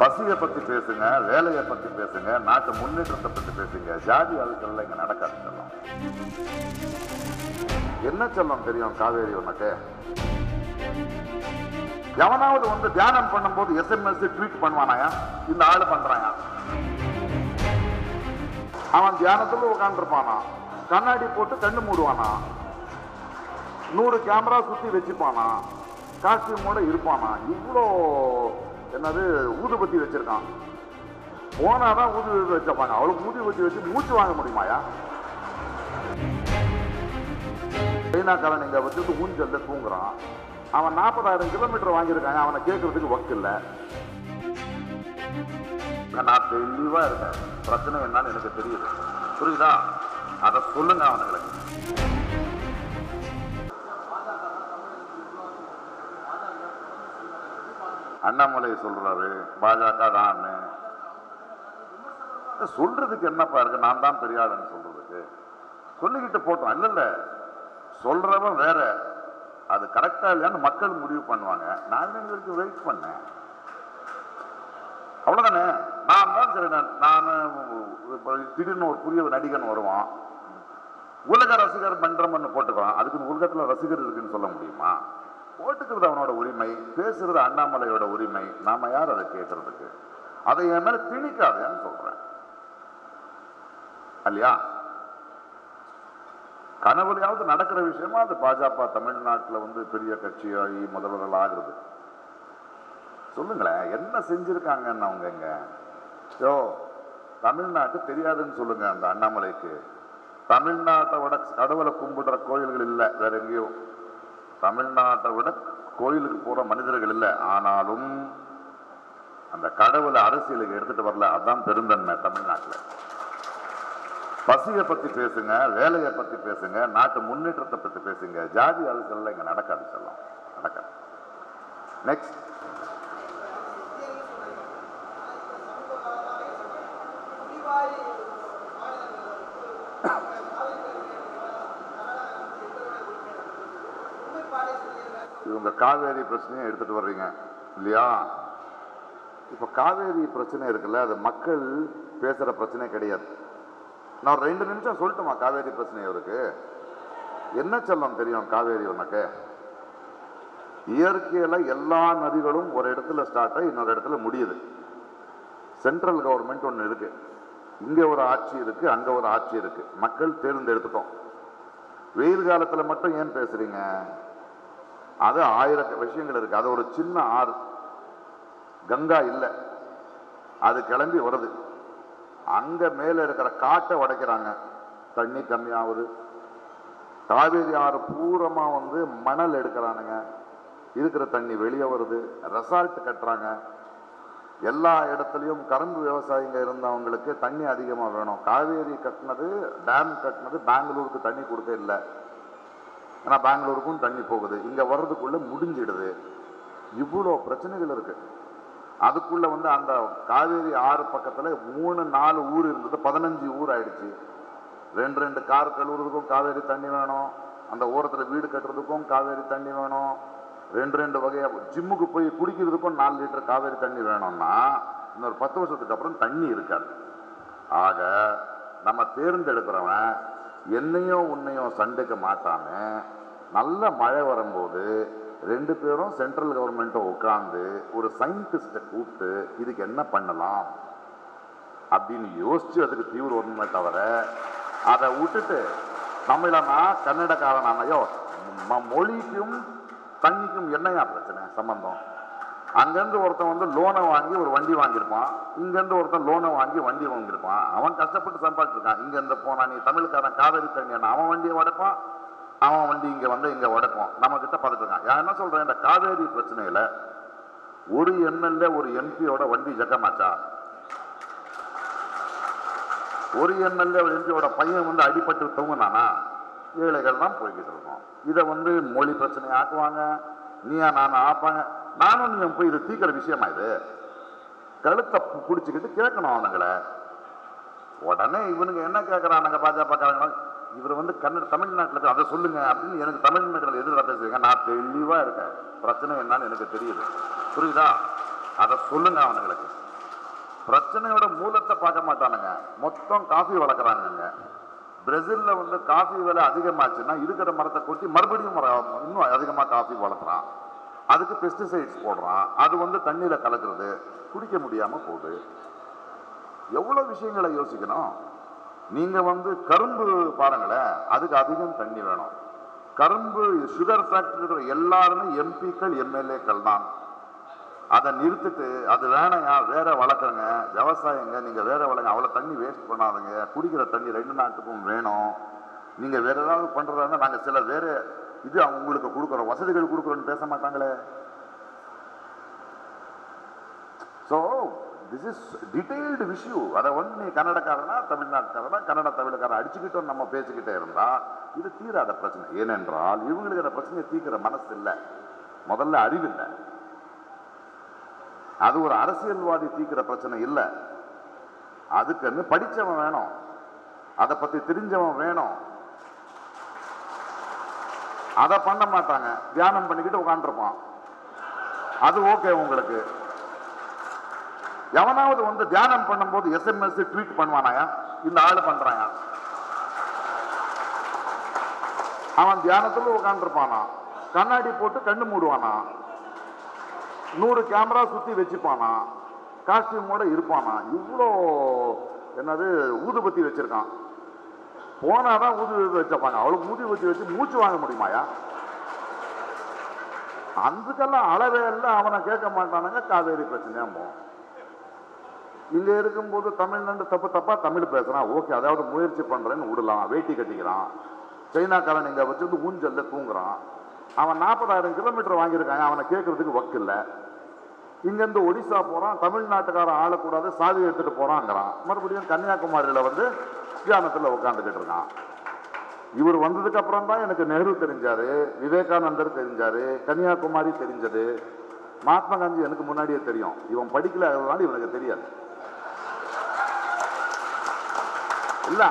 பசியை பத்தி பேசுங்க, வேலையை பத்தி பேசுங்க, நாட்டு முன்னேற்றத்தை பத்தி பேசுங்க. ஜாதி அதுக்கெல்லாம் இங்க நடக்காது செல்லம். என்ன செல்லம் தெரியும் காவேரி உனக்கு? எவனாவது வந்து தியானம் பண்ணும்போது SMS ட்வீட் பண்ணுவானாயா? இந்த ஆளு பண்றாயா? அவன் தியானத்துல உட்காந்துருப்பானா, கண்ணாடி போட்டு கண்ணு மூடுவானா, 100 கேமரா சுத்தி வச்சுப்பானா, காஸ்டியூமோட இருப்பானா, இவ்வளோ என்னது ஊதுபத்தி வச்சிருக்கான். போனாதான் ஊதுபத்தி வச்சிருப்பாங்க. அவளுக்கு ஊதுபத்தி வச்சு மூச்சு வாங்க முடியுமாயா? சைனாக்காரன் இங்க வச்சுட்டு ஊஞ்சல்ல தூங்குறான். அவன் 40,000 கிலோமீட்டர் வாங்கியிருக்காங்க. அவனை கேட்கறதுக்கு வக்கு இல்லை. நான் தெளிவா இருக்கேன். பிரச்சனை என்னன்னு எனக்கு தெரியுது. புரியுதா? அதை சொல்லுங்க அவனுங்களுக்கு. அண்ணாமலை சொல்றாரு பாஜக தான் சொல்றதுக்கு என்னப்பா இருக்கு? நான் தான் பெரிய ஆளுன்னு சொல்றதுக்கு சொல்லிக்கிட்டு போட்டோம். இல்ல சொல்றவன் வேற, அது கரெக்டா இல்லையான்னு மக்கள் முடிவு பண்ணுவாங்க. நான் எங்களுக்கு வெயிட் பண்ணேன், அவ்வளவுதானே. நான் தான் சரி. நான் திடீர்னு ஒரு புதிய நடிகன் வருவான், உலக ரசிகர் மன்றம்னு போட்டுக்கலாம். அதுக்கு உலகத்துல ரசிகர் இருக்குன்னு சொல்ல முடியுமா? போட்டுக்கிறது அவனோட உரிமை, பேசுறது அண்ணாமலையோட உரிமை. நாம யார் அதை கேட்கறதுக்கு? அதை என் மேல திணிக்காதேன்னு சொல்றேன் இல்லையா? கனவுலையாவது நடக்கிற விஷயமா அது பாஜக தமிழ்நாட்டில் வந்து பெரிய கட்சியாகி முதல்வர்கள் ஆகுறது. சொல்லுங்களேன், என்ன செஞ்சிருக்காங்கன்னு அவங்க எங்க? தமிழ்நாட்டு தெரியாதுன்னு சொல்லுங்க அந்த அண்ணாமலைக்கு. தமிழ்நாட்டை விட கடவுளை கும்பிடுற கோயில்கள் இல்லை வேற எங்கேயோ. தமிழ்நாட்டை விட கோயிலுக்கு போற மனிதர்கள் இல்லை. ஆனாலும் அந்த கடவுளை அரசியலுக்கு எடுத்துட்டு வரல. அதுதான் பெருந்தன்மை தமிழ்நாட்டில். பசியை பத்தி பேசுங்க, வேலையை பத்தி பேசுங்க, நாட்டு முன்னேற்றத்தை பத்தி பேசுங்க. ஜாதி அரசியல் இங்க நடக்காது செல்லம், நடக்காது. நெக்ஸ்ட். இவங்க காவேரி பிரச்சனையை எடுத்துட்டு வர்றீங்க இல்லையா? இப்ப காவேரி பிரச்சனை இருக்குல்ல, அது மக்கள் பேசுற பிரச்சனை கிடையாது. நான் 2 நிமிஷம் சொல்லட்டுமா காவேரி பிரச்சனை? இவருக்கு என்ன செல்லம் தெரியும் காவேரி உனக்கு? இயற்கையில எல்லா நதிகளும் ஒரு இடத்துல ஸ்டார்ட் ஆகி இன்னொரு இடத்துல முடியுது. சென்ட்ரல் கவர்மெண்ட் ஒன்று இருக்கு, இங்க ஒரு ஆட்சி இருக்கு, அங்க ஒரு ஆட்சி இருக்கு. மக்கள் தேர்ந்தெடுத்துட்டோம். வெயில் காலத்துல மட்டும் ஏன் பேசுறீங்க? அது 1000 விஷயங்கள் இருக்கு. அது ஒரு சின்ன ஆறு, கங்கா இல்லை, அது கிளம்பி வருது. அங்க மேல இருக்கிற காட்டை உடைக்கிறாங்க, தண்ணி கம்மியாகுது. காவேரி ஆறு பூரமா வந்து மணல் எடுக்கிறானுங்க, இருக்கிற தண்ணி வெளியே வருது. ரெசார்ட் கட்டுறாங்க. எல்லா இடத்துலையும் கரும்பு விவசாயிங்க இருந்தவங்களுக்கு தண்ணி அதிகமா வேணும். காவேரி கட்டினது, டேம் கட்டினது பெங்களூருக்கு தண்ணி கொடுக்க இல்லை. ஆனா பெங்களூருக்கும் தண்ணி போகுது, இங்க வர்றதுக்குள்ள முடிஞ்சிடுது. இவ்வளோ பிரச்சனைகள் இருக்கு. அதுக்குள்ள வந்து அந்த காவேரி ஆறு பக்கத்துல 3-4 ஊர் இருந்தது, 15 ஊர் ஆயிடுச்சு. 2 கார் கழுவுறதுக்கும் காவேரி தண்ணி வேணும். அந்த ஓரத்துல வீடு கட்டுறதுக்கும் காவேரி தண்ணி வேணும். 2 வகையா ஜிம்முக்கு போய் குடிக்கிறதுக்கும் 4 லிட்டர் காவேரி தண்ணி வேணும்னா இன்னொரு 10 வருஷத்துக்கு அப்புறம் தண்ணி இருக்காது. ஆக நம்ம தேர்ந்தெடுக்கிறவன் என்னையும் உன்னையும் சண்டைக்க மாட்டாம, நல்ல மழை வரும்போது 2 பேரும் சென்ட்ரல் கவர்மெண்ட்டை உட்கார்ந்து ஒரு சயின்டிஸ்டை கூப்பிட்டு இதுக்கு என்ன பண்ணலாம் அப்படின்னு யோசிச்சு அதுக்கு தீவிர ஒன்றுமே தவிர, அதை விட்டுட்டு தமிழனா கன்னடக்காரனானையோ மொழிக்கும் தண்ணிக்கும் என்னையா பிரச்சனை சம்பந்தம்? அங்கேருந்து ஒருத்தன் வந்து லோனை வாங்கி ஒரு வண்டி வாங்கியிருப்பான், இங்கேருந்து ஒருத்தன் லோனை வாங்கி வண்டி வாங்கியிருப்பான். அவன் கஷ்டப்பட்டு சம்பாதிச்சிருக்கான். இங்கேருந்து போனா நீ தமிழ்காரன் காவேரி தண்ணி அவன் வண்டியை உடைப்பான், அவன் வண்டி இங்க வந்து இங்க உடைப்பான். நம்ம கிட்ட பார்த்துட்டு இருக்கான். நான் என்ன சொல்றேன், இந்த காவேரி பிரச்சனையில ஒரு MLA ஒரு MP-யோட வண்டி ஜக்கமாச்சா? ஒரு MLA ஒரு MP-யோட பையன் வந்து அடிபட்டு தூங்கினானா? ஏழைகள் தான் போய்கிட்டு இருக்கோம். இதை வந்து மொழி பிரச்சனை ஆக்குவாங்க, நீயா நானும் ஆப்பாங்க. நானும் நீ போய் இதை தீக்கிற விஷயமா? இது கழுத்தை பிடிச்சிக்கிட்டு கேட்கணும் அவனுங்களை. உடனே இவனுங்க என்ன கேட்கறானுங்க பாஜக, இவர் வந்து தமிழ்நாட்டில் அதை சொல்லுங்க அப்படின்னு எனக்கு தமிழ்நாட்டில் எதிராக பேசுவீங்க. நான் தெளிவா இருக்கேன், பிரச்சனை என்னன்னு எனக்கு தெரியுது. புரியுதா? அதை சொல்லுங்க அவனுங்களுக்கு. பிரச்சனையோட மூலத்தை பார்க்க மாட்டானுங்க, மொத்தம் காஃபி வளர்க்குறாங்க. பிரேசில்ல வந்து காஃபி விலை அதிகமாச்சுன்னா இருக்கிற மரத்தை கொட்டி மறுபடியும் இன்னும் அதிகமாக காஃபி வளர்க்குறான். அதுக்கு பெஸ்டிசைட்ஸ் போடுறான், அது வந்து தண்ணியில கலக்கிறது, குடிக்க முடியாம போகுது. எவ்வளவு விஷயங்களை யோசிக்கணும். நீங்க வந்து கரும்பு பாருங்களேன், அதுக்கு அதிகம் தண்ணி வேணும். கரும்பு சுகர் ஃபேக்டரி இருக்கிற எல்லாருமே எம்பிக்கள் எம்எல்ஏக்கள் தான். அதை நிறுத்திட்டு அது வேணையா வேற வளர்க்குறங்க, விவசாயங்க நீங்க வேற வளங்க, அவ்வளோ தண்ணி வேஸ்ட் பண்ணாதுங்க, குடிக்கிற தண்ணி 2 நாட்டுக்கும் வேணும். நீங்க வேற ஏதாவது பண்றதா நாங்க சில வேற இது உங்களுக்கு கொடுக்குறோம், வசதிகள் கொடுக்குறோன்னு பேச மாட்டாங்களே. ஸோ திஸ் இஸ் டீடைல்டு விஷயம். அதை வந்து நீ கன்னடக்காரனா தமிழ்நாட்டுக்காரனா கன்னட தமிழுக்காரன் அடிச்சுக்கிட்டோம் நம்ம பேசிக்கிட்டே இருந்தா இது தீராத பிரச்சனை. ஏனென்றால் இவங்களுக்கு அந்த பிரச்சனையை தீர்க்கிற மனசு இல்லை, முதல்ல அறிவில்லை. அது ஒரு அரசியல்வாதி தீர்க்கிற பிரச்சனை இல்லை, அதுக்குன்னு படிச்சவன் வேணும், அதை பத்தி தெரிஞ்சவன் வேணும். அதை பண்ண மாட்டாங்க, தியானம் பண்ணிக்கிட்டு உட்காந்துருப்பான். அது ஓகே உங்களுக்கு. எவனாவது வந்து தியானம் பண்ணும்போது SMS ட்வீட் பண்ணுவானாயா, இந்த ஆளு பண்றாயா? அவன் தியானத்துல உட்காந்துருப்பானா, கண்ணாடி போட்டு கண்ணு மூடுவானா, 100 கேமரா சுத்தி வச்சுப்பானா, காஸ்டியூமோட இருப்பானா, இவ்வளோ என்னது ஊதுபத்தி வச்சிருக்கான். போனாதான் ஊதுபத்தி வச்சப்பாங்க, அவளுக்கு ஊதுபத்தி வச்சு மூச்சு வாங்க முடியுமாயா? அதுக்கெல்லாம் அளவே எல்லாம் அவனை கேட்க மாட்டானுங்க. காவேரி பிரச்சனையா போகும். இங்க இருக்கும்போது தமிழ்நாடு தப்பா தமிழ் பேசுறான், ஓகே, அதாவது முயற்சி பண்றேன்னு விடலாம், வேட்டி கட்டிக்கிறான். சைனாக்காரன் இங்க வச்சு ஊஞ்சல்ல தூங்குறான். அவன் 40,000 கிலோமீட்டர் வாங்கியிருக்காங்க, அவனை கேட்கறதுக்கு வக்கு இல்லை. இங்கிருந்து ஒடிசா போறான், தமிழ்நாட்டுக்காரன் ஆளக்கூடாது, சாவி எடுத்துட்டு போறாங்கிறான். மறுபடியும் கன்னியாகுமரியில வந்து தியானத்துல உட்காந்துக்கிட்டு இருக்கான். இவர் வந்ததுக்கு அப்புறம் தான் எனக்கு நெஹ்ரு தெரிஞ்சாரு, விவேகானந்தர் தெரிஞ்சாரு, கன்னியாகுமரி தெரிஞ்சது, மகாத்மா காந்தி எனக்கு முன்னாடியே தெரியும். இவன் படிக்கல, அதனால இவனுக்கு தெரியாது. இல்ல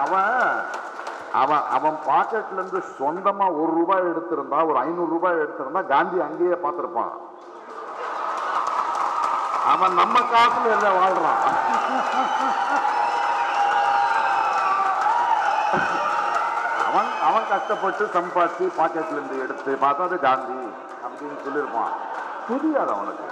அவன் பாக்கெட்ல இருந்து சொந்தமா 1 ரூபாய் எடுத்திருந்தா, ஒரு 500 ரூபாய் எடுத்திருந்தா காந்தி அங்கேயே பார்த்திருப்பான். அவன் நம்ம காசுல எல்லாம் வாழ்றான். அவன் கஷ்டப்பட்டு சம்பாதிச்சு பாக்கெட்ல இருந்து எடுத்து பார்த்தா அது காந்தி அப்படின்னு சொல்லியிருப்பான். தெரியாது அவனுக்கு.